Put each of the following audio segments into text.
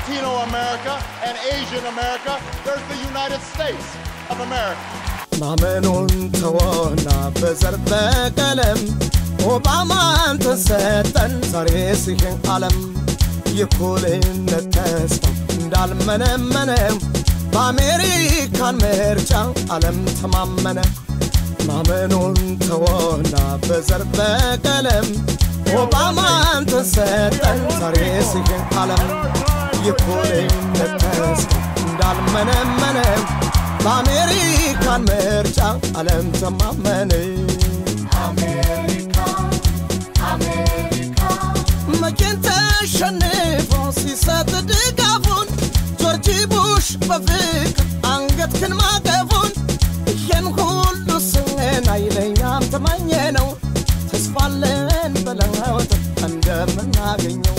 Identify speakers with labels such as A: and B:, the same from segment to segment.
A: Latino America and Asian America, there's the United States of America.
B: ማመኑን ተወና በዘር በቀለም ኦባማን ተሰጠን ዛሬ ሲገኝ ዓለም የኩልነት ተስፋ እንዳልመነመነ በአሜሪካን ምርጫ ዓለም ተማመነ ማመኑን ተወና በዘር በቀለም ኦባማን ተሰጠን ዛሬ ሲገኝ ዓለም የኩልነት ተስፋ እንዳልመነመነ በአሜሪካን ምርጫ ዓለም ተማመነ መቼም ተሸንፎ ሲሰጥ ድጋፉን ጆርጅ ቡሽ በፍቅር አንገትህን ማቀፉን ይህን ሁሉ ስናይለኛም ተመኘነው ተስፋለን በለውጥ እንደምናገኘው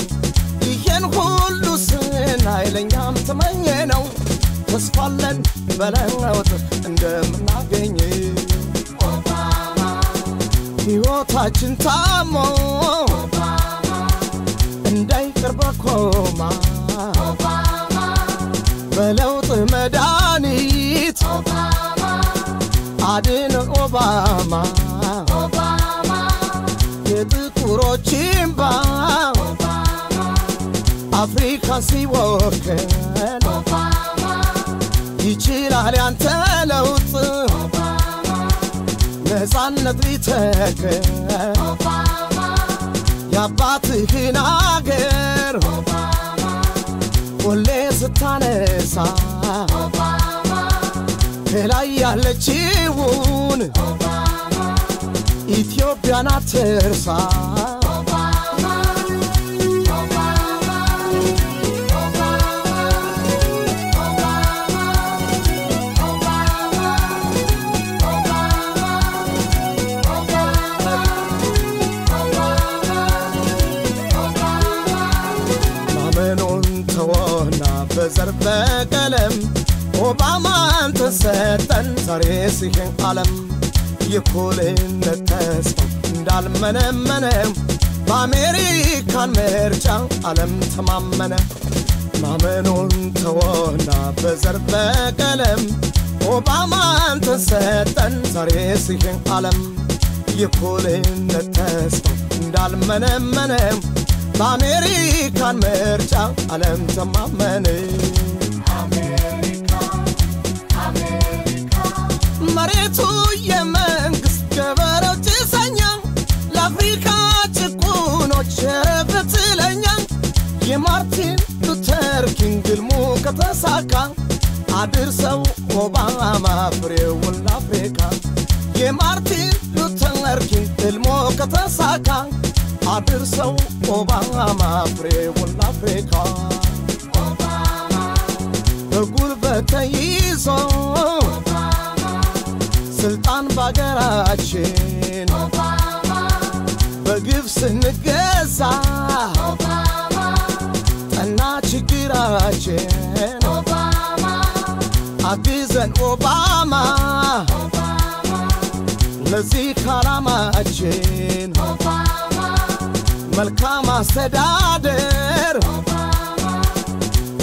B: ይህን ሁሉ ስናይለኛም ተመኘነው ተስፋለን በለውጥ እንደምናገኘው ኦባማ ሕይወታችን ታሞ እንዳይቀርበኮማ ኦባማ በለውጥ መድኃኒት ኦባማ አድን ኦባማ ኦባማ የጥቁሮች እምባ ኦባማ አፍሪካ ሲወክል ኦባማ ይችላል ያንተ ለውጥ ኦባማ ነፃነት ሊተክል ኦባማ ያባትህን አገር ኦባማ ሁሌ ስታነሳ ኦባማ ከላይ ያለችውን ኦባማ ኢትዮጵያን አትርሳ ኦባማ በዘር በቀለም ኦባማን ተሰጠን ዛሬ ሲገኝ ዓለም የኩልነት ተስፋ እንዳልመነመነ በአሜሪካን ምርጫ ዓለም ተማመነ ማመኑን ተወና በዘር በቀለም ኦባማን ተሰጠን ዛሬ ሲገኝ ዓለም የኩልነት ተስፋ እንዳልመነመነ በአሜሪካን ምርጫ ዓለም ተማመነ መሬቱ የመንግስት ገበሬው ጭሰኛ ለአፍሪካ ጭቁኖች ረፍትለኛ የማርቲን ሉተር ኪንግ ሕልሙ ከተሳካ አድርሰው ኦባማ ፍሬውን ለአፍሪካ የማርቲን ሉተር ኪንግ ሕልሙ ከተሳካ አድርሰው ኦባማ ፍሬውን ለአፍሪካ ኦባማ በጉልበት ተይዞ ስልጣን ባገራችን ኦባማ በግፍ ስንገዛ ኦባማ ጠና ችግራችን ኦባማ አግዘን ኦባማ ኦባማ ለዚህ ዓላማችን ኦባማ መልካም አስተዳደር ኦባማ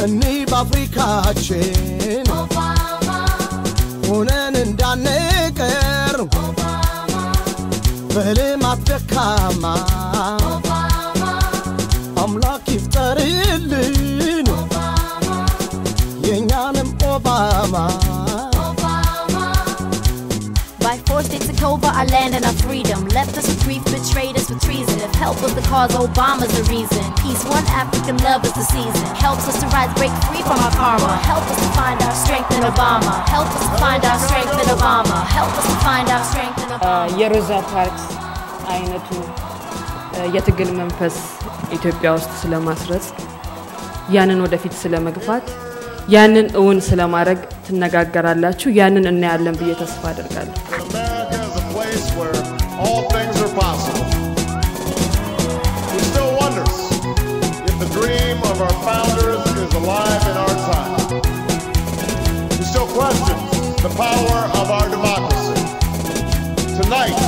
B: እኒ በአፍሪካችን ኦባማ ሆነን እንዳንቀር ኦባማ በልማት ደካማ ኦባማ አምላክ ይፍጠርልን ኦባማ የኛንም ኦባማ
C: By force they took over our land and our freedom. Left us with grief, betrayed us with treason. If help was the cause, Obama's the reason. Peace, one African love is the season. Helps us to rise, break free from our karma. Help us to find our strength in Obama. Help us to find our strength in Obama. Help us to find our strength in Obama.
D: የሮዛ ፓርክስ አይነቱ የትግል መንፈስ ኢትዮጵያ ውስጥ ስለማስረጽ ያንን ወደፊት ስለመግፋት ያንን እውን ስለማድረግ ትነጋገራላችሁ ያንን እናያለን ብዬ ተስፋ አደርጋለሁ
A: America is a place where all things are possible. It still wonders if the dream of our founders is alive in our time. We still question the power of our democracy. Tonight,